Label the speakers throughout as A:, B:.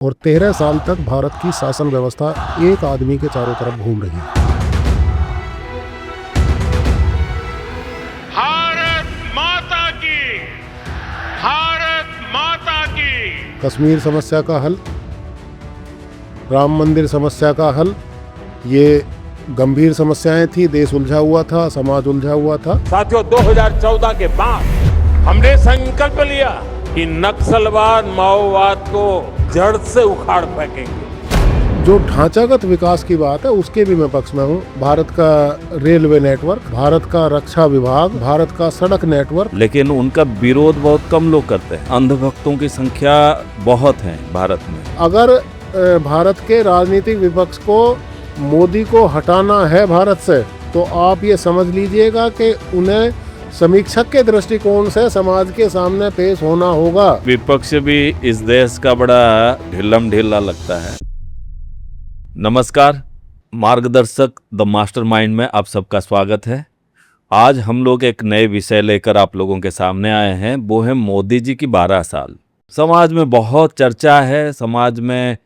A: और 13 साल तक भारत की शासन व्यवस्था एक आदमी के चारों तरफ घूम रही है।
B: भारत माता की, भारत माता की।
A: कश्मीर समस्या का हल, राम मंदिर समस्या का हल, ये गंभीर समस्याएं थी। देश उलझा हुआ था, समाज उलझा हुआ था।
B: साथियों, 2014 के बाद हमने संकल्प लिया कि नक्सलवाद माओवाद को जड़ से उखाड़ फेंकेंगे।
A: जो ढांचागत विकास की बात है उसके भी मैं पक्ष में हूँ। भारत का रेलवे नेटवर्क, भारत का रक्षा विभाग, भारत का सड़क नेटवर्क।
C: लेकिन उनका विरोध बहुत कम लोग करते हैं। अंधभक्तों की संख्या बहुत है भारत में।
A: अगर भारत के राजनीतिक विपक्ष को मोदी को हटाना है भारत से, तो आप ये समझ लीजिएगा कि उन्हें समीक्षक के दृष्टिकोण से समाज के सामने पेश होना होगा।
C: विपक्ष भी इस देश का बड़ा ढिल्लम ढिल्ला लगता है। नमस्कार, मार्गदर्शक द मास्टरमाइंड में आप सबका स्वागत है। आज हम लोग एक नए विषय लेकर आप लोगों के सामने आए हैं। वो है मोदी जी की 12 साल। समाज में बहुत चर्चा है, समाज में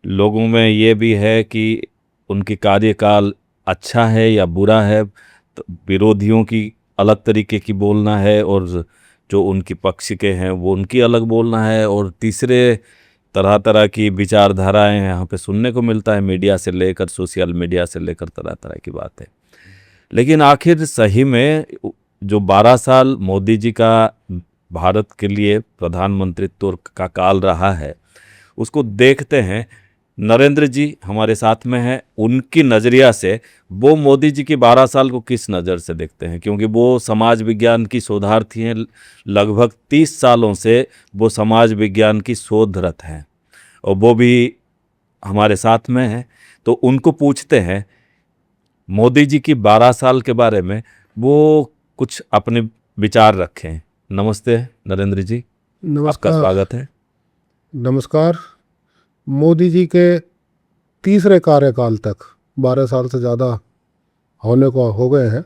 C: लोगों में ये भी है कि उनकी कार्यकाल अच्छा है या बुरा है। तो विरोधियों की अलग तरीके की बोलना है और जो उनकी पक्ष के हैं वो उनकी अलग बोलना है, और तीसरे तरह तरह की विचारधाराएं यहाँ पे सुनने को मिलता है, मीडिया से लेकर, सोशल मीडिया से लेकर तरह तरह की बातें। लेकिन आखिर सही में जो 12 साल मोदी जी का भारत के लिए प्रधानमंत्रित्व का काल रहा है, उसको देखते हैं। नरेंद्र जी हमारे साथ में हैं। उनकी नज़रिया से वो मोदी जी की 12 साल को किस नज़र से देखते हैं, क्योंकि वो समाज विज्ञान की शोधार्थी हैं। लगभग 30 सालों से वो समाज विज्ञान की शोधरत हैं और वो भी हमारे साथ में हैं। तो उनको पूछते हैं मोदी जी की 12 साल के बारे में, वो कुछ अपने विचार रखें। नमस्ते नरेंद्र जी, आपका स्वागत है।
A: नमस्कार। मोदी जी के तीसरे कार्यकाल तक 12 साल से ज़्यादा होने को हो गए हैं,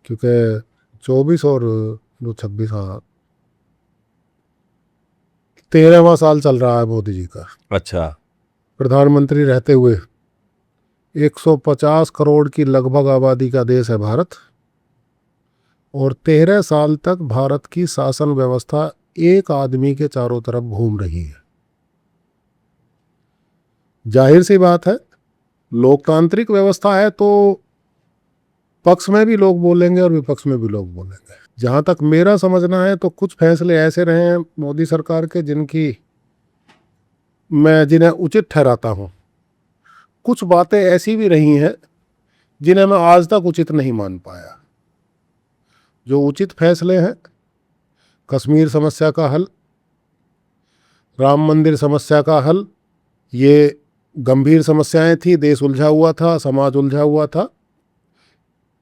A: क्योंकि 24 और 26 13वां साल चल रहा है मोदी जी का।
C: अच्छा।
A: प्रधानमंत्री रहते हुए 150 करोड़ की लगभग आबादी का देश है भारत, और 13 साल तक भारत की शासन व्यवस्था एक आदमी के चारों तरफ घूम रही है। जाहिर सी बात है, लोकतांत्रिक व्यवस्था है तो पक्ष में भी लोग बोलेंगे और विपक्ष में भी लोग बोलेंगे। जहां तक मेरा समझना है तो कुछ फैसले ऐसे रहे हैं मोदी सरकार के जिन्हें उचित ठहराता हूं। कुछ बातें ऐसी भी रही हैं जिन्हें मैं आज तक उचित नहीं मान पाया। जो उचित फैसले हैं, कश्मीर समस्या का हल, राम मंदिर समस्या का हल, ये गंभीर समस्याएं थी। देश उलझा हुआ था, समाज उलझा हुआ था,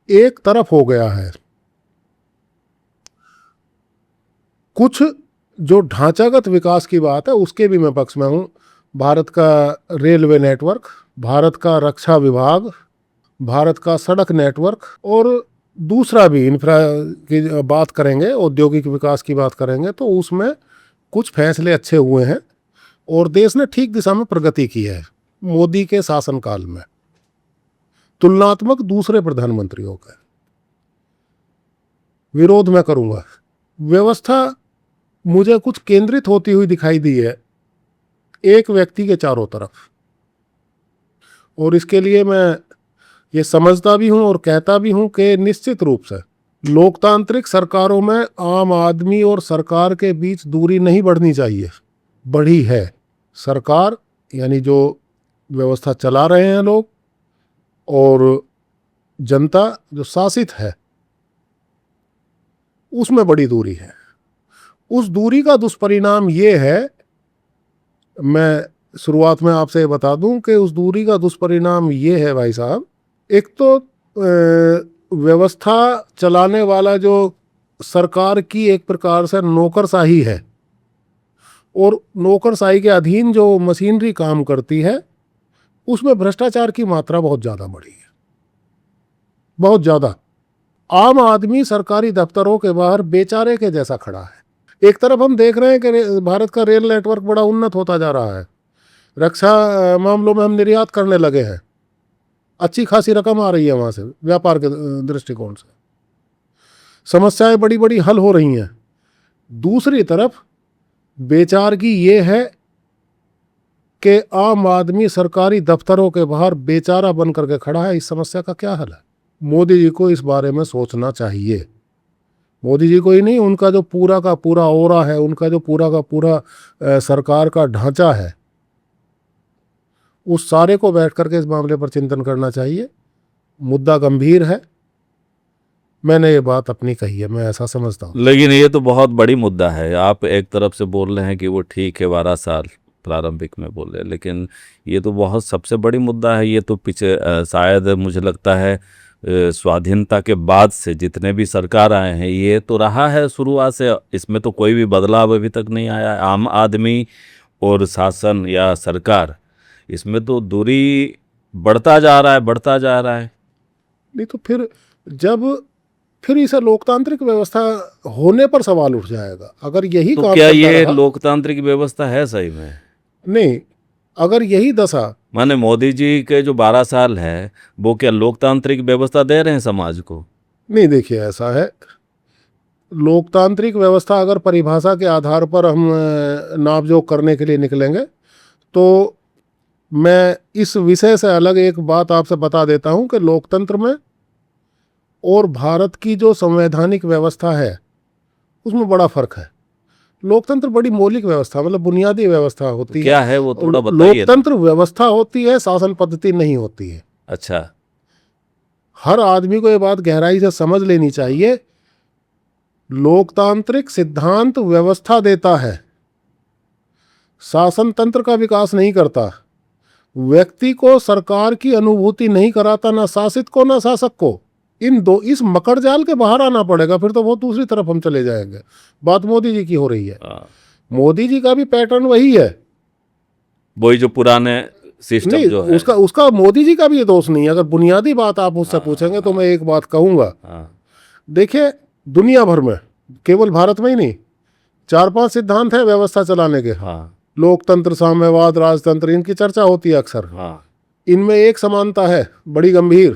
A: एक तरफ हो गया है। कुछ जो ढांचागत विकास की बात है उसके भी मैं पक्ष में हूँ। भारत का रेलवे नेटवर्क, भारत का रक्षा विभाग, भारत का सड़क नेटवर्क, और दूसरा भी इंफ्रा की बात करेंगे, औद्योगिक विकास की बात करेंगे, तो उसमें कुछ फैसले अच्छे हुए हैं और देश ने ठीक दिशा में प्रगति की है मोदी के शासनकाल में, तुलनात्मक दूसरे प्रधानमंत्रियों का। विरोध मैं करूंगा, व्यवस्था मुझे कुछ केंद्रित होती हुई दिखाई दी है एक व्यक्ति के चारों तरफ, और इसके लिए मैं ये समझता भी हूं और कहता भी हूं कि निश्चित रूप से लोकतांत्रिक सरकारों में आम आदमी और सरकार के बीच दूरी नहीं बढ़नी चाहिए, बढ़ी है। सरकार यानी जो व्यवस्था चला रहे हैं लोग, और जनता जो शासित है, उसमें बड़ी दूरी है। उस दूरी का दुष्परिणाम ये है, मैं शुरुआत में आपसे बता दूं कि उस दूरी का दुष्परिणाम ये है भाई साहब, एक तो व्यवस्था चलाने वाला जो सरकार की एक प्रकार से नौकरशाही है, और नौकरशाही के अधीन जो मशीनरी काम करती है, उसमें भ्रष्टाचार की मात्रा बहुत ज़्यादा बढ़ी है, बहुत ज़्यादा। आम आदमी सरकारी दफ्तरों के बाहर बेचारे के जैसा खड़ा है। एक तरफ हम देख रहे हैं कि भारत का रेल नेटवर्क बड़ा उन्नत होता जा रहा है, रक्षा मामलों में हम निर्यात करने लगे हैं, अच्छी खासी रकम आ रही है वहाँ से व्यापार के दृष्टिकोण से, समस्याएं बड़ी बड़ी हल हो रही हैं। दूसरी तरफ बेचारगी ये है कि आम आदमी सरकारी दफ्तरों के बाहर बेचारा बन करके खड़ा है। इस समस्या का क्या हल है? मोदी जी को इस बारे में सोचना चाहिए। मोदी जी को ही नहीं, उनका जो पूरा का पूरा ओरा है, उनका जो पूरा का पूरा सरकार का ढांचा है, उस सारे को बैठ करके इस मामले पर चिंतन करना चाहिए। मुद्दा गंभीर है, मैंने ये बात अपनी कही है, मैं ऐसा समझता हूँ।
C: लेकिन ये तो बहुत बड़ी मुद्दा है। आप एक तरफ से बोल रहे हैं कि वो ठीक है, 12 साल प्रारंभिक में बोल रहे हैं, लेकिन ये तो बहुत सबसे बड़ी मुद्दा है। ये तो पीछे शायद मुझे लगता है स्वाधीनता के बाद से जितने भी सरकार आए हैं, ये तो रहा है शुरुआत से, इसमें तो कोई भी बदलाव अभी तक नहीं आया। आम आदमी और शासन या सरकार, इसमें तो दूरी बढ़ता जा रहा है, बढ़ता जा रहा है।
A: नहीं तो फिर इसे लोकतांत्रिक व्यवस्था होने पर सवाल उठ जाएगा। अगर यही
C: तो
A: काम
C: क्या
A: करता
C: ये
A: रहा,
C: लोकतांत्रिक व्यवस्था है सही में?
A: नहीं, अगर यही दशा,
C: माने मोदी जी के जो 12 साल है, वो क्या लोकतांत्रिक व्यवस्था दे रहे हैं समाज को?
A: नहीं, देखिए ऐसा है, लोकतांत्रिक व्यवस्था अगर परिभाषा के आधार पर हम नापजोक करने के लिए निकलेंगे, तो मैं इस विषय से अलग एक बात आपसे बता देता हूं कि लोकतंत्र में और भारत की जो संवैधानिक व्यवस्था है उसमें बड़ा फर्क है। लोकतंत्र बड़ी मौलिक व्यवस्था, मतलब बुनियादी व्यवस्था होती है।
C: क्या है वो थोड़ा बताइए।
A: लोकतंत्र व्यवस्था होती है, शासन पद्धति नहीं होती है।
C: अच्छा,
A: हर आदमी को ये बात गहराई से समझ लेनी चाहिए। लोकतांत्रिक सिद्धांत व्यवस्था देता है, शासन तंत्र का विकास नहीं करता, व्यक्ति को सरकार की अनुभूति नहीं कराता, ना शासित को ना शासक को। इस मकड़ जाल के बाहर आना पड़ेगा, फिर तो बहुत दूसरी तरफ हम चले जाएंगे। बात मोदी जी की हो रही है, मोदी जी का भी पैटर्न वही है,
C: वही जो पुराने सिस्टम
A: नहीं,
C: जो है।
A: उसका मोदी जी का भी ये दोष नहीं है। अगर बुनियादी बात आप मुझसे पूछेंगे तो मैं एक बात कहूंगा। देखिए, दुनिया भर में, केवल भारत में ही नहीं, 4-5 सिद्धांत है व्यवस्था चलाने के। लोकतंत्र, साम्यवाद, राजतंत्र, इनकी चर्चा होती है अक्सर। इनमें एक समानता है बड़ी गंभीर,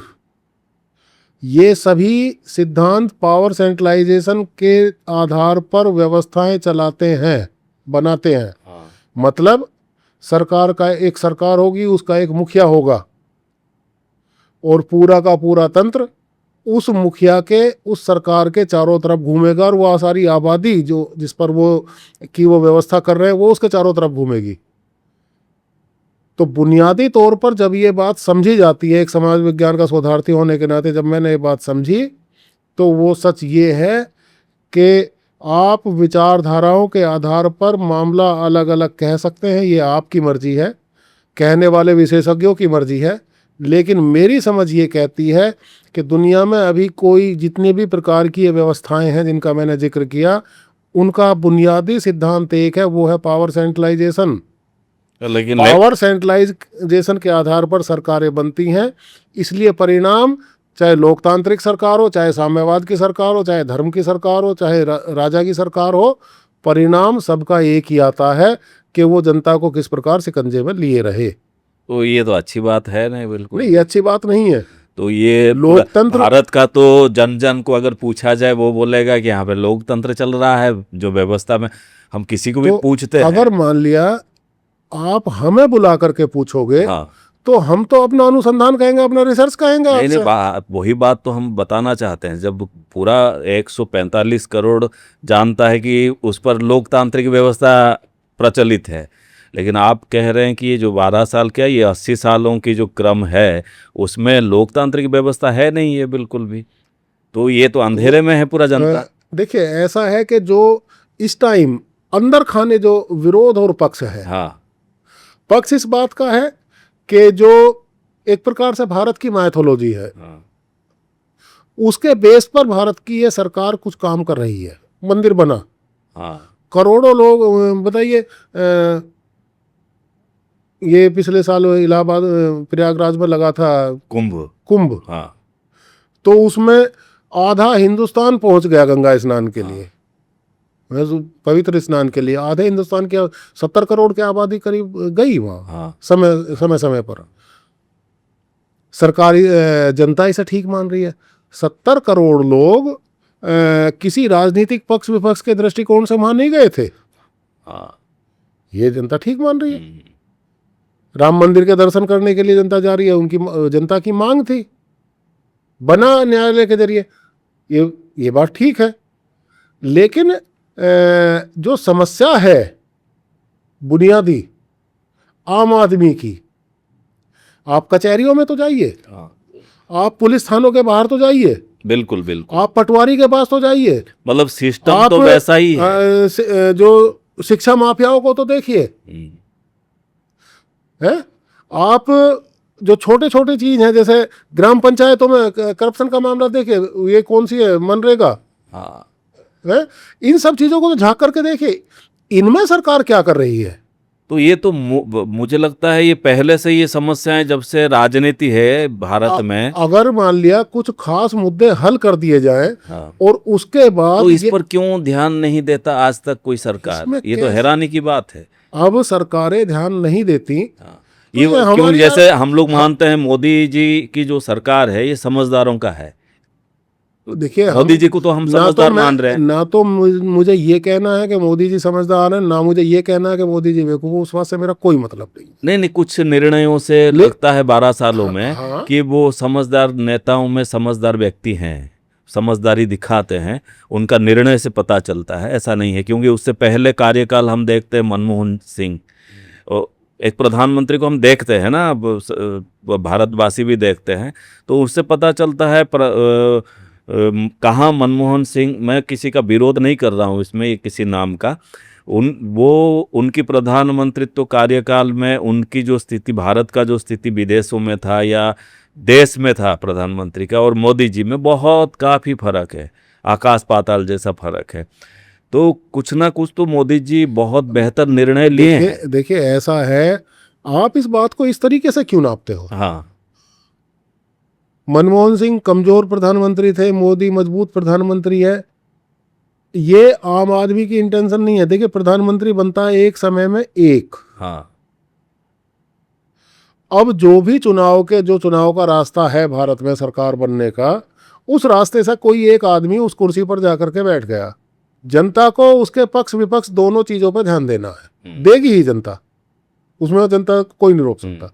A: ये सभी सिद्धांत पावर सेंट्रलाइजेशन के आधार पर व्यवस्थाएं चलाते हैं, बनाते हैं। मतलब सरकार का एक सरकार होगी, उसका एक मुखिया होगा, और पूरा का पूरा तंत्र उस मुखिया के, उस सरकार के चारों तरफ घूमेगा, और वो सारी आबादी जो जिस पर वो व्यवस्था कर रहे हैं वो उसके चारों तरफ घूमेगी। तो बुनियादी तौर पर जब ये बात समझी जाती है, एक समाज विज्ञान का शोधार्थी होने के नाते जब मैंने ये बात समझी, तो वो सच ये है कि आप विचारधाराओं के आधार पर मामला अलग अलग कह सकते हैं, ये आपकी मर्जी है, कहने वाले विशेषज्ञों की मर्जी है। लेकिन मेरी समझ ये कहती है कि दुनिया में अभी कोई जितनी भी प्रकार की ये व्यवस्थाएं हैं जिनका मैंने जिक्र किया, उनका बुनियादी सिद्धांत एक है, वो है पावर सेंट्रलाइजेशन।
C: लेकिन
A: पावर सेंट्रलाइजेशन के आधार पर सरकारें बनती हैं, इसलिए परिणाम, चाहे लोकतांत्रिक सरकार हो, चाहे साम्यवाद की सरकार हो, चाहे धर्म की सरकार हो, चाहे राजा की सरकार हो, परिणाम सबका एक ही आता है कि वो जनता को किस प्रकार शिकंजे में लिए रहे।
C: तो ये तो अच्छी बात है नहीं? बिल्कुल
A: नहीं, ये अच्छी बात नहीं है।
C: तो ये
A: लोकतंत्र,
C: भारत का तो जन जन को अगर पूछा जाए, वो बोलेगा कि यहाँ पे लोकतंत्र चल रहा है, जो व्यवस्था में हम किसी को भी
A: तो
C: पूछते हैं।
A: अगर मान लिया आप हमें बुला करके पूछोगे, तो हम तो अपना अनुसंधान कहेंगे, अपना रिसर्च कहेंगे।
C: नहीं, वही बात तो हम बताना चाहते हैं। जब पूरा 145 करोड़ जानता है कि उस पर लोकतांत्रिक व्यवस्था प्रचलित है, लेकिन आप कह रहे हैं कि ये जो 12 साल क्या, ये 80 सालों की जो क्रम है, उसमें लोकतांत्रिक व्यवस्था है नहीं है बिल्कुल भी। तो ये तो अंधेरे में है पूरा जनता।
A: देखिए, ऐसा है कि जो इस टाइम अंदर खाने जो विरोध और पक्ष है, पक्ष इस बात का है कि जो एक प्रकार से भारत की माइथोलॉजी है, उसके बेस पर भारत की ये सरकार कुछ काम कर रही है। मंदिर बना, करोड़ों लोग, बताइए, ये पिछले साल इलाहाबाद प्रयागराज में लगा था कुंभ। तो उसमें आधा हिंदुस्तान पहुंच गया गंगा स्नान के लिए। पवित्र स्नान के लिए आधे हिंदुस्तान के 70 करोड़ की आबादी करीब गई वहाँ
C: हाँ
A: समय पर। सरकारी जनता इसे ठीक मान रही है। 70 करोड़ लोग किसी राजनीतिक पक्ष विपक्ष के दृष्टिकोण से वहां नहीं गए थे,
C: हाँ
A: ये जनता ठीक मान रही है। राम मंदिर के दर्शन करने के लिए जनता जा रही है, उनकी जनता की मांग थी, बना न्यायालय के जरिए, ये बात ठीक है। लेकिन जो समस्या है बुनियादी आम आदमी की, आप कचहरियों में तो जाइए,
C: हाँ
A: आप पुलिस थानों के बाहर तो जाइए,
C: बिल्कुल बिल्कुल,
A: आप पटवारी के पास तो जाइए,
C: मतलब सिस्टम
A: आप
C: तो वैसा ही है।
A: जो शिक्षा माफियाओं को तो देखिए, है आप जो छोटे छोटे चीज हैं, जैसे ग्राम पंचायतों में करप्शन का मामला देखिए, ये कौन सी है, मनरेगा
C: हाँ
A: है, इन सब चीजों को तो झांक करके देखिए, इनमें सरकार क्या कर रही है।
C: तो ये तो मुझे लगता है ये पहले से ये समस्याएं जब से राजनीति है भारत में,
A: अगर मान लिया कुछ खास मुद्दे हल कर दिए जाएं,
C: हाँ,
A: और उसके बाद
C: तो इस पर क्यों ध्यान नहीं देता आज तक कोई सरकार?
A: इसमें
C: ये तो
A: क्या-
C: हैरानी की बात है।
A: अब सरकारें ध्यान नहीं देती।
C: हाँ।
A: तो
C: ये
A: ये
C: क्यों,
A: हमारी
C: जैसे हम लोग मानते हैं मोदी जी की जो सरकार है ये समझदारों का है,
A: देखिए,
C: मोदी जी को तो हम समझदार मान रहे हैं।
A: ना तो मुझे ये कहना है कि मोदी जी समझदार हैं, ना मुझे ये कहना है कि मोदी जी बेवकूफ, उस बात से मेरा कोई मतलब नहीं।
C: नहीं नहीं, कुछ निर्णयों से लगता है 12 सालों में
A: हाँ।
C: कि वो समझदार नेताओं में समझदार व्यक्ति हैं, समझदारी दिखाते हैं, उनका निर्णय से पता चलता है। ऐसा नहीं है, क्योंकि उससे पहले कार्यकाल हम देखते हैं मनमोहन सिंह, एक प्रधानमंत्री को हम देखते हैं ना, भारतवासी भी देखते हैं, तो उससे पता चलता है कहाँ मनमोहन सिंह, मैं किसी का विरोध नहीं कर रहा हूँ इसमें, ये किसी नाम का, उनकी प्रधानमंत्रित्व कार्यकाल में उनकी जो स्थिति, भारत का जो स्थिति विदेशों में था या देश में था प्रधानमंत्री का, और मोदी जी में बहुत काफ़ी फर्क है, आकाश पाताल जैसा फर्क है। तो कुछ ना कुछ तो मोदी जी बहुत बेहतर निर्णय लिए हैं।
A: देखिए ऐसा है, आप इस बात को इस तरीके से क्यों नापते हो?
C: हाँ,
A: मनमोहन सिंह कमजोर प्रधानमंत्री थे, मोदी मजबूत प्रधानमंत्री है, ये आम आदमी की इंटेंशन नहीं है। देखिए, प्रधानमंत्री बनता है एक समय में एक।
C: हाँ,
A: अब जो चुनाव का रास्ता है भारत में सरकार बनने का, उस रास्ते से कोई एक आदमी उस कुर्सी पर जाकर के बैठ गया। जनता को उसके पक्ष विपक्ष दोनों चीजों पर ध्यान देना है, देगी ही जनता, उसमें जनता कोई नहीं रोक सकता।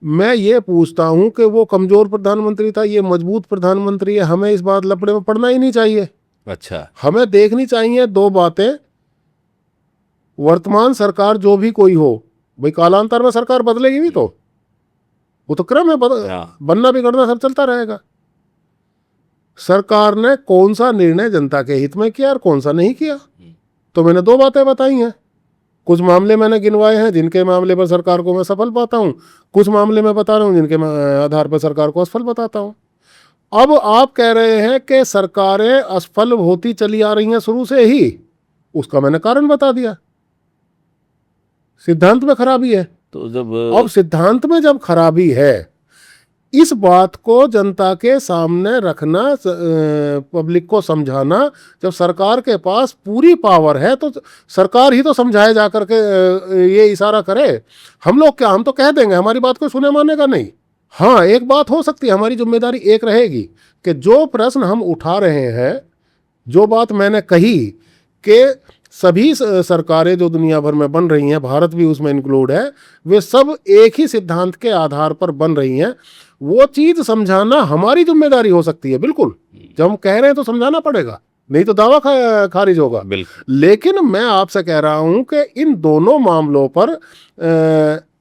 A: मैं ये पूछता हूं कि वो कमजोर प्रधानमंत्री था, ये मजबूत प्रधानमंत्री है, हमें इस बात लपड़े में पड़ना ही नहीं चाहिए।
C: अच्छा,
A: हमें देखनी चाहिए दो बातें, वर्तमान सरकार जो भी कोई हो, भाई कालांतर में सरकार बदलेगी भी, तो वो तो क्रम है, बनना बिगड़ना सब चलता रहेगा। सरकार ने कौन सा निर्णय जनता के हित में किया और कौन सा नहीं किया, तो मैंने दो बातें बताई हैं। कुछ मामले मैंने गिनवाए हैं जिनके मामले पर सरकार को मैं सफल पाता हूं, कुछ मामले मैं बता रहा हूं जिनके आधार पर सरकार को असफल बताता हूं। अब आप कह रहे हैं कि सरकारें असफल होती चली आ रही हैं शुरू से ही, उसका मैंने कारण बता दिया, सिद्धांत में खराबी है।
C: तो जब
A: अब सिद्धांत में जब खराबी है, इस बात को जनता के सामने रखना, पब्लिक को समझाना, जब सरकार के पास पूरी पावर है तो सरकार ही तो समझाए जा करके ये इशारा करे। हम लोग क्या, हम तो कह देंगे, हमारी बात को सुने मानेगा नहीं। हाँ, एक बात हो सकती है, हमारी जिम्मेदारी एक रहेगी कि जो प्रश्न हम उठा रहे हैं, जो बात मैंने कही कि सभी सरकारें जो दुनिया भर में बन रही हैं, भारत भी उसमें इंक्लूड है, वे सब एक ही सिद्धांत के आधार पर बन रही हैं, वो चीज समझाना हमारी जिम्मेदारी हो सकती है। बिल्कुल, जब हम कह रहे हैं तो समझाना पड़ेगा, नहीं तो दावा खारिज होगा। लेकिन मैं आपसे कह रहा हूं कि इन दोनों मामलों पर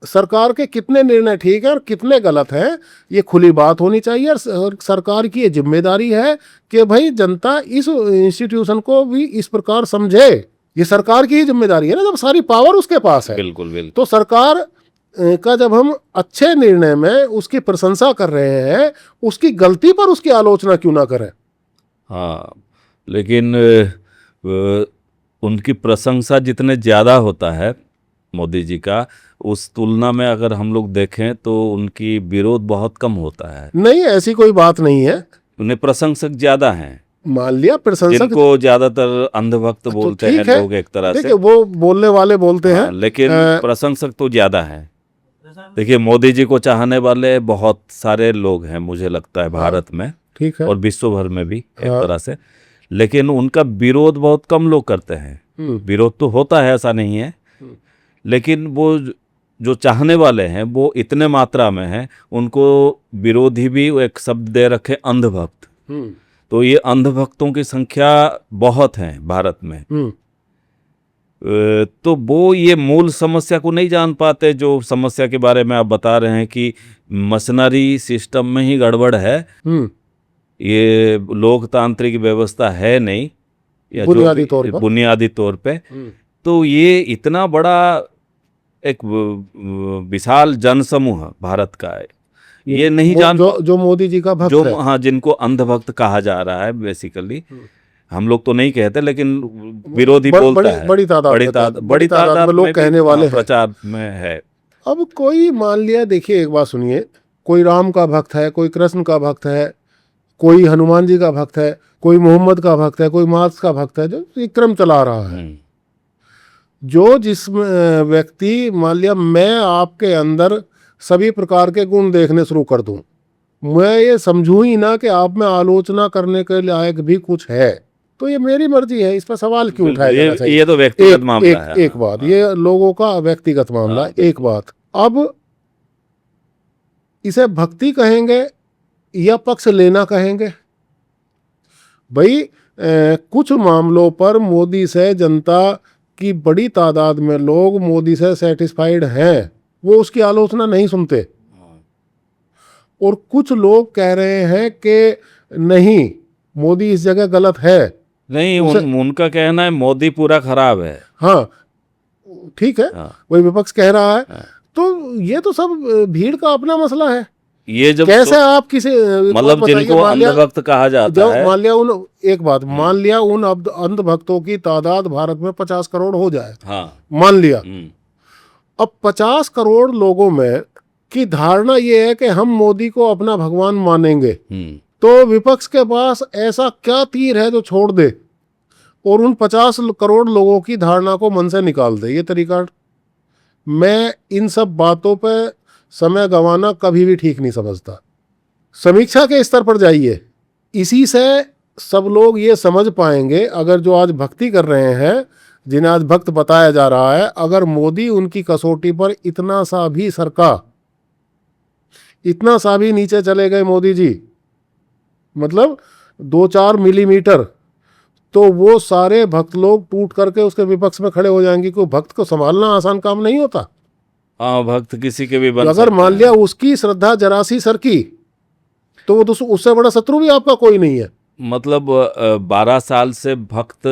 A: सरकार के कितने निर्णय ठीक है और कितने गलत हैं, ये खुली बात होनी चाहिए। और सरकार की ये जिम्मेदारी है कि भाई जनता इस इंस्टीट्यूशन को भी इस प्रकार समझे, ये सरकार की ही जिम्मेदारी है ना, जब सारी पावर उसके पास है।
C: बिल्कुल बिल्कुल।
A: तो सरकार का जब हम अच्छे निर्णय में उसकी प्रशंसा कर रहे हैं, उसकी गलती पर उसकी आलोचना क्यों ना करें?
C: हाँ, लेकिन उनकी प्रशंसा जितने ज़्यादा होता है मोदी जी का, उस तुलना में अगर हम लोग देखें तो उनकी विरोध बहुत कम होता है।
A: नहीं, ऐसी कोई बात नहीं है,
C: उन्हें प्रशंसक ज़्यादा हैं।
A: माल्या प्रशंसक,
C: जिनको ज्यादातर अंधभक्त बोलते हैं
A: ठीक है,
C: लोग एक तरह से।
A: देखिए वो बोलने वाले बोलते हैं,
C: लेकिन प्रशंसक तो ज्यादा है। देखिए मोदी जी को चाहने वाले बहुत सारे लोग हैं मुझे लगता है भारत में,
A: ठीक है,
C: और विश्व भर में भी एक तरह से, लेकिन उनका विरोध बहुत कम लोग करते हैं। विरोध तो होता है, ऐसा नहीं है, लेकिन वो जो चाहने वाले हैं वो इतने मात्रा में हैं, उनको विरोधी भी एक शब्द दे रखे, अंधभक्त। तो ये अंधभक्तों की संख्या बहुत है भारत में। तो वो ये मूल समस्या को नहीं जान पाते, जो समस्या के बारे में आप बता रहे हैं कि मशीनरी सिस्टम में ही गड़बड़ है, ये लोकतांत्रिक व्यवस्था है नहीं, या बुनियादी तौर पे। तो ये इतना बड़ा एक विशाल जनसमूह भारत का है, ये नहीं जान,
A: जो मोदी जी का भक्त
C: जो
A: है,
C: हाँ, जिनको अंधभक्त कहा जा रहा है बेसिकली। हम लोग तो नहीं कहते, लेकिन विरोधी बोलता है, बड़ी तादाद में लोग कहने वाले हैं, प्रचार में है।
A: अब कोई मान लिया, देखिए एक बात सुनिए, कोई राम का भक्त है, कोई कृष्ण का भक्त है, कोई हनुमान जी का भक्त है, कोई मोहम्मद का भक्त है, कोई मार्क्स का भक्त है, जो ये क्रम चला रहा है। जो जिस व्यक्ति, मान लिया मैं आपके अंदर सभी प्रकार के गुण देखने शुरू कर दूं, मैं ये समझूं ही ना कि आप में आलोचना करने के लायक भी कुछ है, तो ये मेरी मर्जी है, इस पर सवाल क्यों उठाया जाना चाहिए?
C: ये तो व्यक्तिगत मामला है।
A: एक बात, ये लोगों का व्यक्तिगत मामला, एक बात। अब इसे भक्ति कहेंगे या पक्ष लेना कहेंगे? भाई कुछ मामलों पर मोदी से जनता की बड़ी तादाद में लोग मोदी से सेटिस्फाइड हैं, वो उसकी आलोचना नहीं सुनते, और कुछ लोग कह रहे हैं कि नहीं, मोदी इस जगह गलत है।
C: नहीं, उनका कहना है मोदी पूरा खराब है।
A: हाँ ठीक है, वही विपक्ष कह रहा है। तो ये तो सब भीड़ का अपना मसला है।
C: ये जब
A: कैसे आप किसी,
C: मतलब जिनको अंधभक्त कहा जाता है,
A: मान लिया उन, एक बात, मान लिया उन अंधभक्तों की तादाद भारत में 50 करोड़ हो जाए, मान लिया, अब 50 करोड़ लोगों में की धारणा ये है कि हम मोदी को अपना भगवान मानेंगे, तो विपक्ष के पास ऐसा क्या तीर है जो छोड़ दे और उन 50 करोड़ लोगों की धारणा को मन से निकाल दे? ये तरीका, मैं इन सब बातों पे समय गंवाना कभी भी ठीक नहीं समझता। समीक्षा के स्तर पर जाइए, इसी से सब लोग ये समझ पाएंगे, अगर जो आज भक्ति कर रहे हैं, जिन्हें आज भक्त बताया जा रहा है, अगर मोदी उनकी कसौटी पर इतना सा भी सरका, इतना सा भी नीचे चले गए मोदी जी, मतलब 2-4 मिलीमीटर, तो वो सारे भक्त लोग टूट करके उसके विपक्ष में खड़े हो जाएंगे। कोई भक्त को संभालना आसान काम नहीं होता।
C: हाँ, भक्त किसी के भी बन
A: तो अगर मान लिया उसकी श्रद्धा जरा सी सरकी, तो वो उससे बड़ा शत्रु भी आपका कोई नहीं है।
C: मतलब 12 साल से भक्त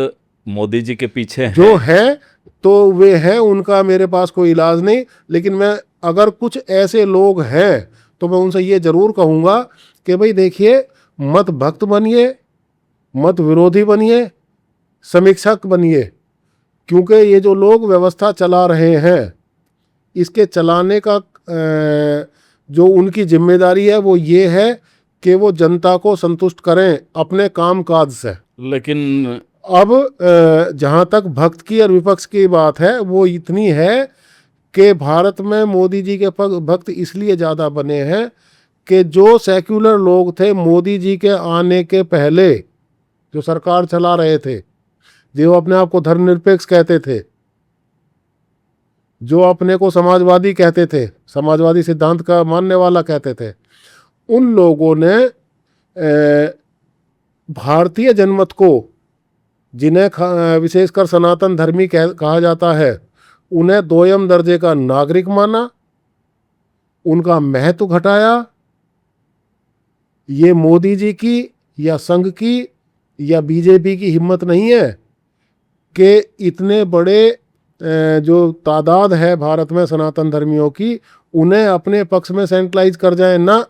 C: मोदी जी के पीछे हैं।
A: जो है तो वे हैं, उनका मेरे पास कोई इलाज नहीं, लेकिन मैं अगर कुछ ऐसे लोग हैं तो मैं उनसे ये जरूर कहूँगा कि भाई देखिए, मत भक्त बनिए, मत विरोधी बनिए, समीक्षक बनिए, क्योंकि ये जो लोग व्यवस्था चला रहे हैं, इसके चलाने का जो उनकी जिम्मेदारी है वो ये है कि वो जनता को संतुष्ट करें अपने काम काज से।
C: लेकिन
A: अब जहाँ तक भक्त की और विपक्ष की बात है, वो इतनी है कि भारत में मोदी जी के भक्त इसलिए ज़्यादा बने हैं कि जो सेक्युलर लोग थे मोदी जी के आने के पहले, जो सरकार चला रहे थे, जो अपने आप को धर्मनिरपेक्ष कहते थे, जो अपने को समाजवादी कहते थे, समाजवादी सिद्धांत का मानने वाला कहते थे, उन लोगों ने भारतीय जनमत को, जिन्हें विशेषकर सनातन धर्मी कहा जाता है, उन्हें दोयम दर्जे का नागरिक माना, उनका महत्व घटाया। ये मोदी जी की या संघ की या बीजेपी की हिम्मत नहीं है कि इतने बड़े जो तादाद है भारत में सनातन धर्मियों की, उन्हें अपने पक्ष में सेंट्रलाइज कर जाए ना।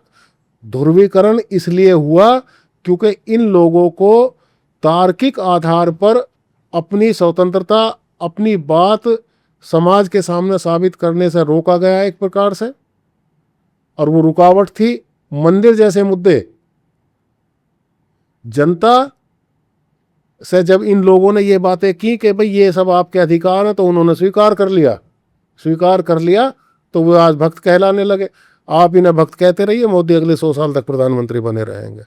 A: ध्रुवीकरण इसलिए हुआ क्योंकि इन लोगों को तार्किक आधार पर अपनी स्वतंत्रता, अपनी बात समाज के सामने साबित करने से रोका गया एक प्रकार से, और वो रुकावट थी मंदिर जैसे मुद्दे। जनता से जब इन लोगों ने ये बातें की कि भाई ये सब आपके अधिकार हैं, तो उन्होंने स्वीकार कर लिया, तो वो आज भक्त कहलाने लगे। आप इन्हें भक्त कहते रहिए, मोदी अगले 100 साल तक प्रधानमंत्री बने रहेंगे।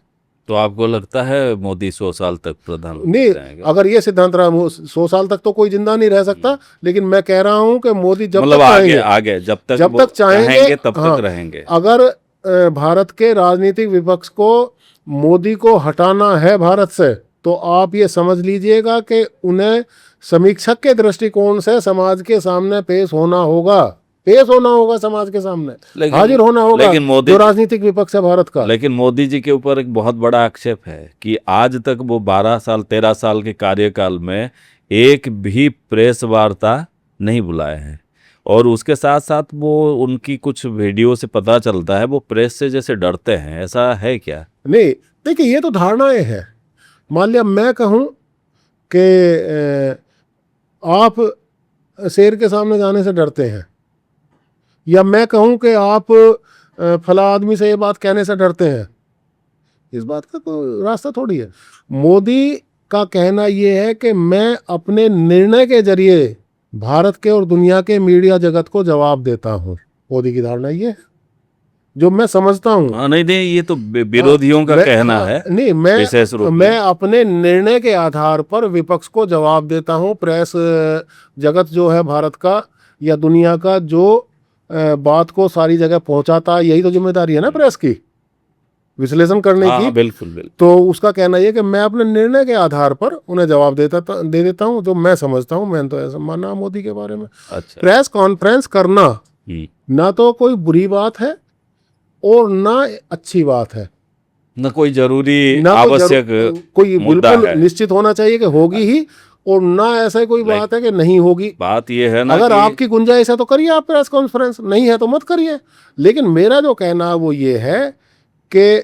C: तो आपको लगता है मोदी 100 साल तक प्रधानमंत्री
A: नहीं,
C: रहेंगे?
A: अगर ये सिद्धांत रहा 100 साल तक तो कोई जिंदा नहीं रह सकता, लेकिन मैं कह रहा हूं कि मोदी जब
C: मतलब
A: तक
C: आगे
A: चाहेंगे,
C: आगे जब तक
A: जब
C: वो
A: तक चाहेंगे,
C: तब
A: हाँ,
C: तक रहेंगे।
A: अगर भारत के राजनीतिक विपक्ष को मोदी को हटाना है भारत से, तो आप ये समझ लीजिएगा कि उन्हें समीक्षक के दृष्टिकोण से समाज के सामने पेश होना होगा, समाज के सामने हाजिर होना होगा,
C: लेकिन मोदी
A: जो राजनीतिक विपक्ष है भारत का।
C: लेकिन मोदी जी के ऊपर एक बहुत बड़ा आक्षेप है कि आज तक वो 13 साल के कार्यकाल में एक भी प्रेस वार्ता नहीं बुलाए हैं, और उसके साथ साथ वो उनकी कुछ वीडियो से पता चलता है वो प्रेस से जैसे डरते हैं। ऐसा है क्या?
A: नहीं, देखिए ये तो धारणाएं हैं। मान लिया मैं कहूं कि आप शेर के सामने जाने से डरते हैं, या मैं कहूं कि आप फला आदमी से ये बात कहने से डरते हैं, इस बात का कोई रास्ता थोड़ी है। मोदी का कहना ये है कि मैं अपने निर्णय के जरिए भारत के और दुनिया के मीडिया जगत को जवाब देता हूं। मोदी की धारणा ये है, जो मैं समझता हूं।
C: हाँ, नहीं, ये तो विरोधियों का कहना है।
A: नहीं,
C: विशेष रूप
A: मैं अपने निर्णय के आधार पर विपक्ष को जवाब देता हूं। प्रेस जगत जो है भारत का या दुनिया का, जो बात को सारी जगह पहुंचाता है, यही तो जिम्मेदारी है ना प्रेस की, विश्लेषण करने की।
C: बिल्कुल।
A: तो उसका कहना यह कि मैं अपने निर्णय के आधार पर उन्हें जवाब दे देता हूं, जो मैं समझता हूं। मैंने तो ऐसा माना मोदी के बारे में।
C: अच्छा।
A: प्रेस कॉन्फ्रेंस करना ना तो कोई बुरी बात है और ना अच्छी बात है,
C: न कोई जरूरी
A: ना
C: आवश्यक
A: कोई
C: मुद्दा
A: बिल्कुल
C: है।
A: निश्चित होना चाहिए कि होगी ही, और ना ऐसा कोई बात है कि नहीं होगी।
C: बात ये है ना,
A: अगर
C: कि
A: आपकी गुंजाइश है तो करिए आप प्रेस कॉन्फ्रेंस, नहीं है तो मत करिए। लेकिन मेरा जो कहना है वो ये है कि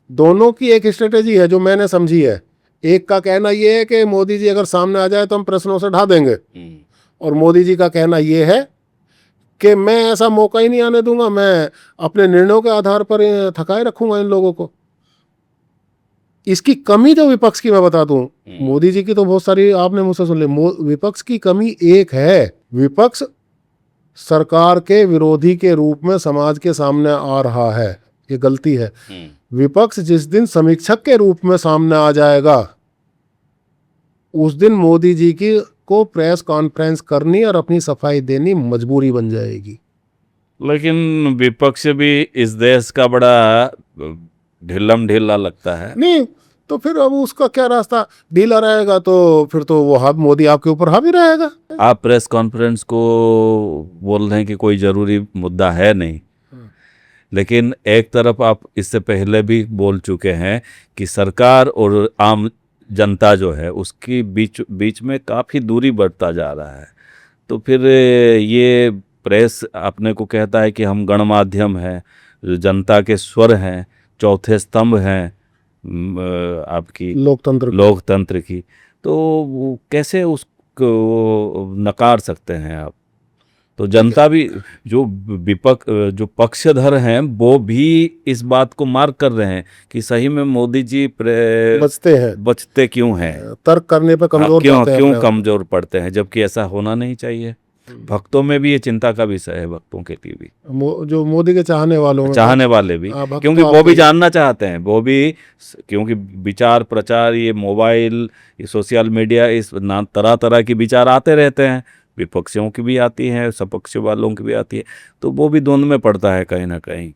A: दोनों की एक स्ट्रेटेजी है जो मैंने समझी है। एक का कहना ये है कि मोदी जी अगर सामने आ जाए तो हम प्रश्नों से ढा देंगे, और मोदी जी का कहना ये है कि मैं ऐसा मौका ही नहीं आने दूंगा, मैं अपने निर्णयों के आधार पर थकाए रखूंगा इन लोगों को। इसकी कमी जो विपक्ष की मैं बता दूं, मोदी जी की तो बहुत सारी आपने मुझसे सुन ली, विपक्ष की कमी एक है, विपक्ष सरकार के विरोधी के रूप में समाज के सामने आ रहा है, ये गलती है। विपक्ष जिस दिन समीक्षक के रूप में सामने आ जाएगा, उस दिन मोदी जी की को प्रेस कॉन्फ्रेंस करनी और अपनी सफाई देनी मजबूरी बन जाएगी।
C: लेकिन विपक्ष भी इस देश का बड़ा ढिल्ला लगता है।
A: नहीं तो फिर अब उसका क्या रास्ता, ढीला रहेगा तो फिर तो वो मोदी आपके ऊपर हावी रहेगा।
C: आप प्रेस कॉन्फ्रेंस को बोल रहे हैं कि कोई जरूरी मुद्दा है नहीं, लेकिन एक तरफ आप इससे पहले भी बोल चुके हैं कि सरकार और आम जनता जो है उसकी बीच में काफ़ी दूरी बढ़ता जा रहा है। तो फिर ये प्रेस अपने को कहता है कि हम गणमाध्यम हैं, जनता के स्वर हैं, चौथे स्तंभ हैं आपकी लोकतंत्र की, तो वो कैसे उसको नकार सकते हैं आप? तो जनता भी जो पक्षधर हैं वो भी इस बात को मार्क कर रहे हैं कि सही में मोदी जी बचते क्यों हैं,
A: तर्क करने पे कमजोर
C: क्यों कमजोर पड़ते हैं, जबकि ऐसा होना नहीं चाहिए। भक्तों में भी ये चिंता का विषय है, भक्तों के लिए भी,
A: जो मोदी के चाहने वाले भी,
C: क्योंकि वो भी जानना चाहते हैं, वो भी, क्योंकि विचार प्रचार, ये मोबाइल, ये सोशल मीडिया, इस तरह तरह के विचार आते रहते हैं, विपक्षियों की भी आती हैं, सपक्ष वालों की भी आती है, तो वो भी द्वंद में पड़ता है कहीं ना कहीं।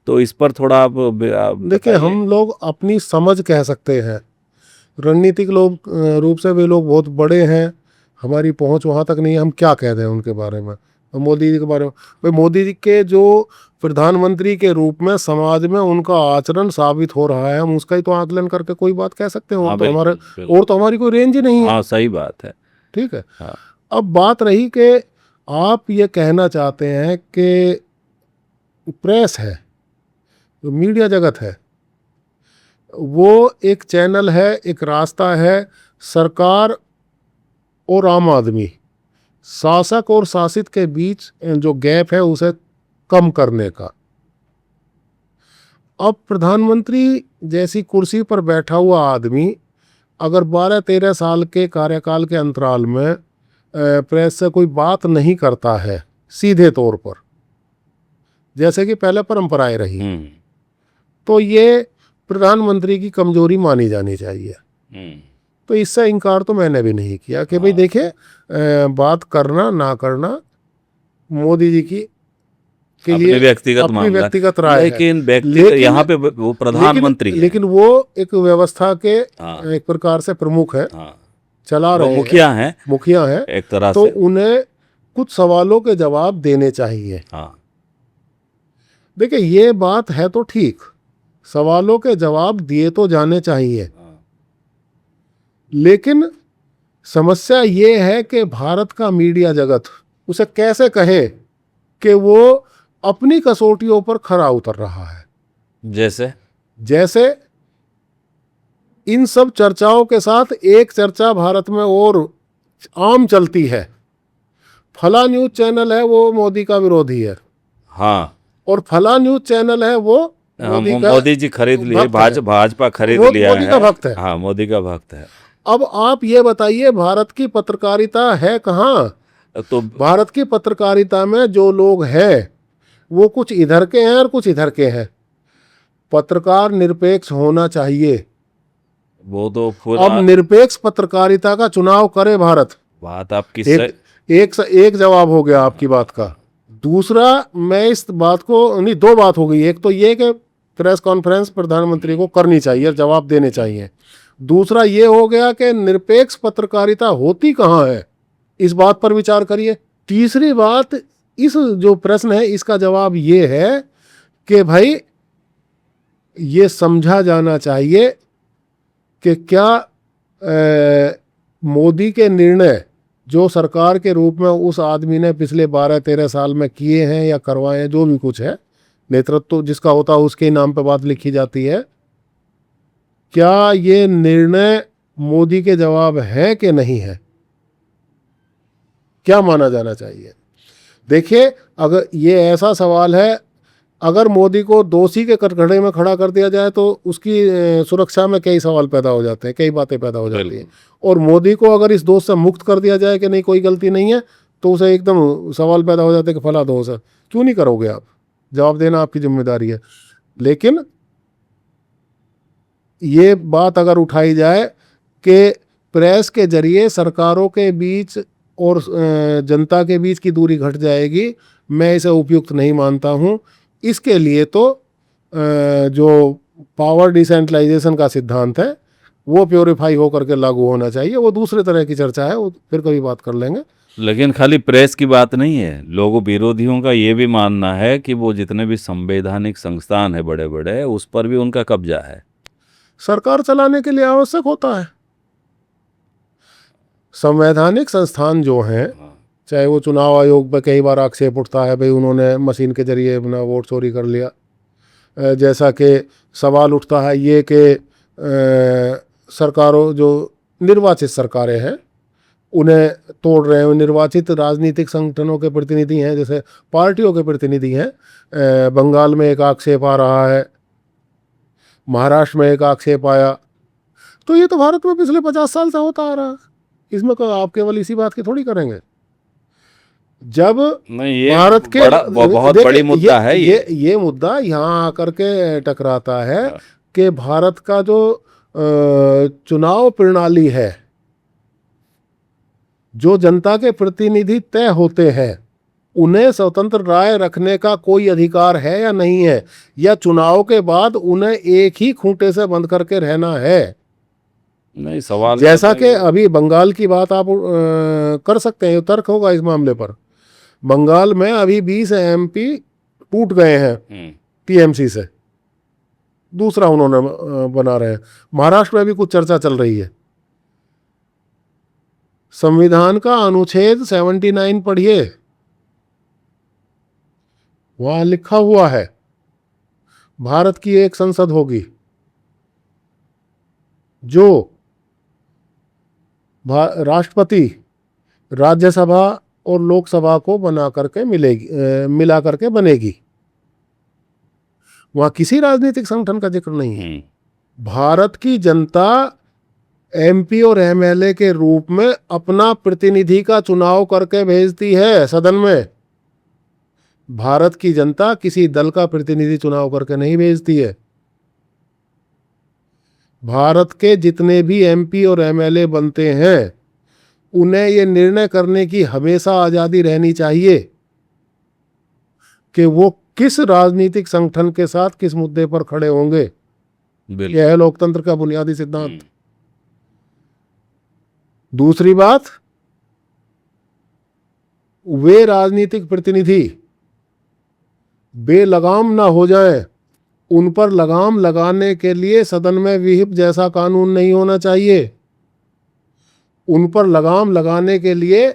C: तो इस पर थोड़ा आप
A: देखिए, हम लोग अपनी समझ कह सकते हैं, रणनीतिक रूप से वे लोग बहुत बड़े हैं, हमारी पहुंच वहां तक नहीं है, हम क्या कह दें उनके बारे में। मोदी जी के बारे में, भाई मोदी जी के जो प्रधानमंत्री के रूप में समाज में उनका आचरण साबित हो रहा है, हम उसका ही तो आकलन करके कोई बात कह सकते हैं। और तो हमारी कोई रेंज ही नहीं है।
C: हाँ, सही बात है।
A: ठीक है। हाँ। अब बात रही कि आप ये कहना चाहते हैं कि प्रेस है, जो मीडिया जगत है, वो एक चैनल है, एक रास्ता है सरकार और आम आदमी, शासक और शासित के बीच जो गैप है उसे कम करने का। अब प्रधानमंत्री जैसी कुर्सी पर बैठा हुआ आदमी अगर 12-13 साल के कार्यकाल के अंतराल में प्रेस से कोई बात नहीं करता है सीधे तौर पर, जैसे कि पहले परंपराएं रही, तो ये प्रधानमंत्री की कमजोरी मानी जानी चाहिए। तो इससे इनकार तो मैंने भी नहीं किया कि भाई देखिए, बात करना ना करना मोदी जी की के
C: अपने
A: लिए
C: व्यक्तिगत
A: अपनी
C: मामला है।
A: व्यक्तिगत राय है।
C: लेकिन यहाँ पे वो प्रधानमंत्री हैं।
A: लेकिन वो एक व्यवस्था के
C: हाँ।
A: एक प्रकार से प्रमुख है,
C: हाँ,
A: चला
C: वो
A: रहे हैं,
C: मुखिया हैं
A: मुखिया है,
C: एक तरह
A: तो
C: से।
A: उन्हें कुछ सवालों के जवाब देने चाहिए।
C: हाँ,
A: देखिए ये बात है तो ठीक, सवालों के जवाब दिए तो जाने चाहिए, लेकिन समस्या ये है कि भारत का मीडिया जगत उसे कैसे कहे कि वो अपनी कसौटियों पर खरा उतर रहा है।
C: जैसे
A: इन सब चर्चाओं के साथ एक चर्चा भारत में और आम चलती है, फला न्यूज चैनल है वो मोदी का विरोधी है,
C: हाँ,
A: और फला न्यूज चैनल है वो
C: मोदी जी खरीद लिए,
A: भक्त है।
C: भाजपा खरीद
A: वो
C: लिया
A: मोदी
C: है।
A: का भक्त है।
C: हाँ, मोदी का भक्त है।
A: अब आप ये बताइए भारत की पत्रकारिता है कहाँ?
C: तो
A: भारत की पत्रकारिता में जो लोग हैं वो कुछ इधर के हैं और कुछ इधर के हैं। पत्रकार निरपेक्ष होना चाहिए।
C: वो तो पूरा
A: अब निरपेक्ष पत्रकारिता का चुनाव करे भारत।
C: बात आपकी
A: एक जवाब हो गया आपकी बात का। दूसरा, मैं इस बात को नहीं, दो बात हो गई। एक तो ये कि प्रेस कॉन्फ्रेंस प्रधानमंत्री को करनी चाहिए, जवाब देने चाहिए। दूसरा ये हो गया कि निरपेक्ष पत्रकारिता होती कहाँ है, इस बात पर विचार करिए। तीसरी बात, इस जो प्रश्न है इसका जवाब ये है कि भाई ये समझा जाना चाहिए कि क्या मोदी के निर्णय जो सरकार के रूप में उस आदमी ने पिछले 12-13 साल में किए हैं या करवाए हैं, जो भी कुछ है, नेतृत्व जिसका होता है उसके नाम पर बात लिखी जाती है, क्या ये निर्णय मोदी के जवाब है कि नहीं है, क्या माना जाना चाहिए? देखिए, अगर ये ऐसा सवाल है, अगर मोदी को दोषी के कटघरे में खड़ा कर दिया जाए तो उसकी सुरक्षा में कई सवाल पैदा हो जाते हैं, कई बातें पैदा हो जाती हैं। और मोदी को अगर इस दोष से मुक्त कर दिया जाए कि नहीं कोई गलती नहीं है, तो उसे एकदम सवाल पैदा हो जाते हैं कि फला दोष है। क्यों नहीं करोगे आप? जवाब देना आपकी जिम्मेदारी है। लेकिन ये बात अगर उठाई जाए कि प्रेस के जरिए सरकारों के बीच और जनता के बीच की दूरी घट जाएगी, मैं इसे उपयुक्त नहीं मानता हूँ। इसके लिए तो जो पावर डिसेंट्रलाइजेशन का सिद्धांत है वो प्योरीफाई होकर के लागू होना चाहिए। वो दूसरे तरह की चर्चा है, वो फिर कभी बात कर लेंगे।
C: लेकिन खाली प्रेस की बात नहीं है, लोगों विरोधियों का ये भी मानना है कि वो जितने भी संवैधानिक संस्थान है बड़े बड़े, उस पर भी उनका कब्जा है।
A: सरकार चलाने के लिए आवश्यक होता है। संवैधानिक संस्थान जो हैं, चाहे वो चुनाव आयोग पर कई बार आक्षेप उठता है भाई उन्होंने मशीन के जरिए अपना वोट चोरी कर लिया, जैसा कि सवाल उठता है ये कि सरकारों जो निर्वाचित सरकारें हैं उन्हें तोड़ रहे हैं। निर्वाचित राजनीतिक संगठनों के प्रतिनिधि हैं, जैसे पार्टियों के प्रतिनिधि हैं। बंगाल में एक आक्षेप आ रहा है, महाराष्ट्र में एक आक्षेप आया। तो ये तो भारत में पिछले 50 साल से होता आ रहा है। इसमें तो आप केवल इसी बात की थोड़ी करेंगे। जब
C: नहीं, ये
A: भारत के
C: बहुत बड़ी मुद्दा है।
A: ये मुद्दा यहाँ आकर के टकराता है कि भारत का जो चुनाव प्रणाली है, जो जनता के प्रतिनिधि तय होते हैं, उन्हें स्वतंत्र राय रखने का कोई अधिकार है या नहीं है, या चुनाव के बाद उन्हें एक ही खूंटे से बंद करके रहना है।
C: नहीं, सवाल
A: जैसा कि अभी बंगाल की बात आप कर सकते हैं, तर्क होगा इस मामले पर। बंगाल में अभी 20 MP टूट गए हैं TMC से, दूसरा उन्होंने बना रहे हैं। महाराष्ट्र में भी कुछ चर्चा चल रही है। संविधान का अनुच्छेद 79 पढ़िए, वहां लिखा हुआ है भारत की एक संसद होगी जो राष्ट्रपति, राज्यसभा और लोकसभा को बना करके मिला करके बनेगी। वहां किसी राजनीतिक संगठन का जिक्र नहीं है। भारत की जनता एमपी और एमएलए के रूप में अपना प्रतिनिधि का चुनाव करके भेजती है सदन में। भारत की जनता किसी दल का प्रतिनिधि चुनाव करके नहीं भेजती है। भारत के जितने भी एमपी और एमएलए बनते हैं उन्हें ये निर्णय करने की हमेशा आजादी रहनी चाहिए कि वो किस राजनीतिक संगठन के साथ किस मुद्दे पर खड़े होंगे।
C: बिल्कुल।
A: यह है लोकतंत्र का बुनियादी सिद्धांत। दूसरी बात, वे राजनीतिक प्रतिनिधि बेलगाम ना हो जाएं, उन पर लगाम लगाने के लिए सदन में विहिप जैसा कानून नहीं होना चाहिए। उन पर लगाम लगाने के लिए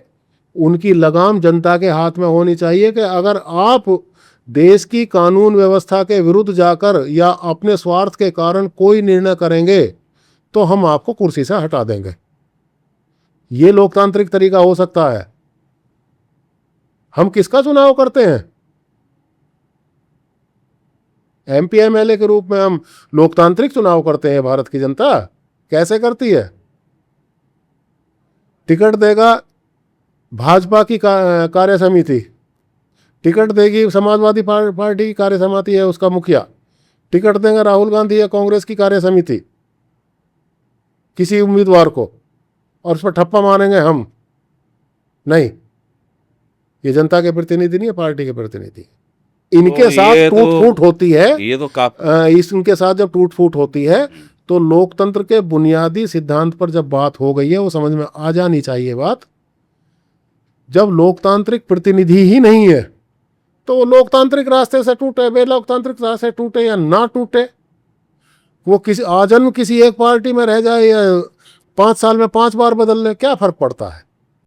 A: उनकी लगाम जनता के हाथ में होनी चाहिए कि अगर आप देश की कानून व्यवस्था के विरुद्ध जाकर या अपने स्वार्थ के कारण कोई निर्णय करेंगे तो हम आपको कुर्सी से हटा देंगे। ये लोकतांत्रिक तरीका हो सकता है। हम किसका चुनाव करते हैं? एमपी एमएलए के रूप में हम लोकतांत्रिक चुनाव करते हैं। भारत की जनता कैसे करती है? टिकट देगा भाजपा की कार्य समिति, टिकट देगी समाजवादी पार्टी की कार्य समिति है उसका मुखिया, टिकट देंगे राहुल गांधी या कांग्रेस की कार्य समिति किसी उम्मीदवार को, और उस पर ठप्पा मारेंगे हम। नहीं, ये जनता के प्रतिनिधि नहीं है, पार्टी के प्रतिनिधि। इनके साथ टूट फूट होती है।
C: ये तो
A: इनके साथ जब टूट फूट होती है तो लोकतंत्र के बुनियादी सिद्धांत पर जब बात हो गई है वो समझ में आ जानी चाहिए बात। जब लोकतांत्रिक प्रतिनिधि ही नहीं है तो लोकतांत्रिक रास्ते से टूटे, बेलोकतांत्रिक रास्ते से टूटे या ना टूटे, वो किसी आजन्म किसी एक पार्टी में रह जाए या 5 साल में 5 बार बदल ले, क्या फर्क पड़ता है?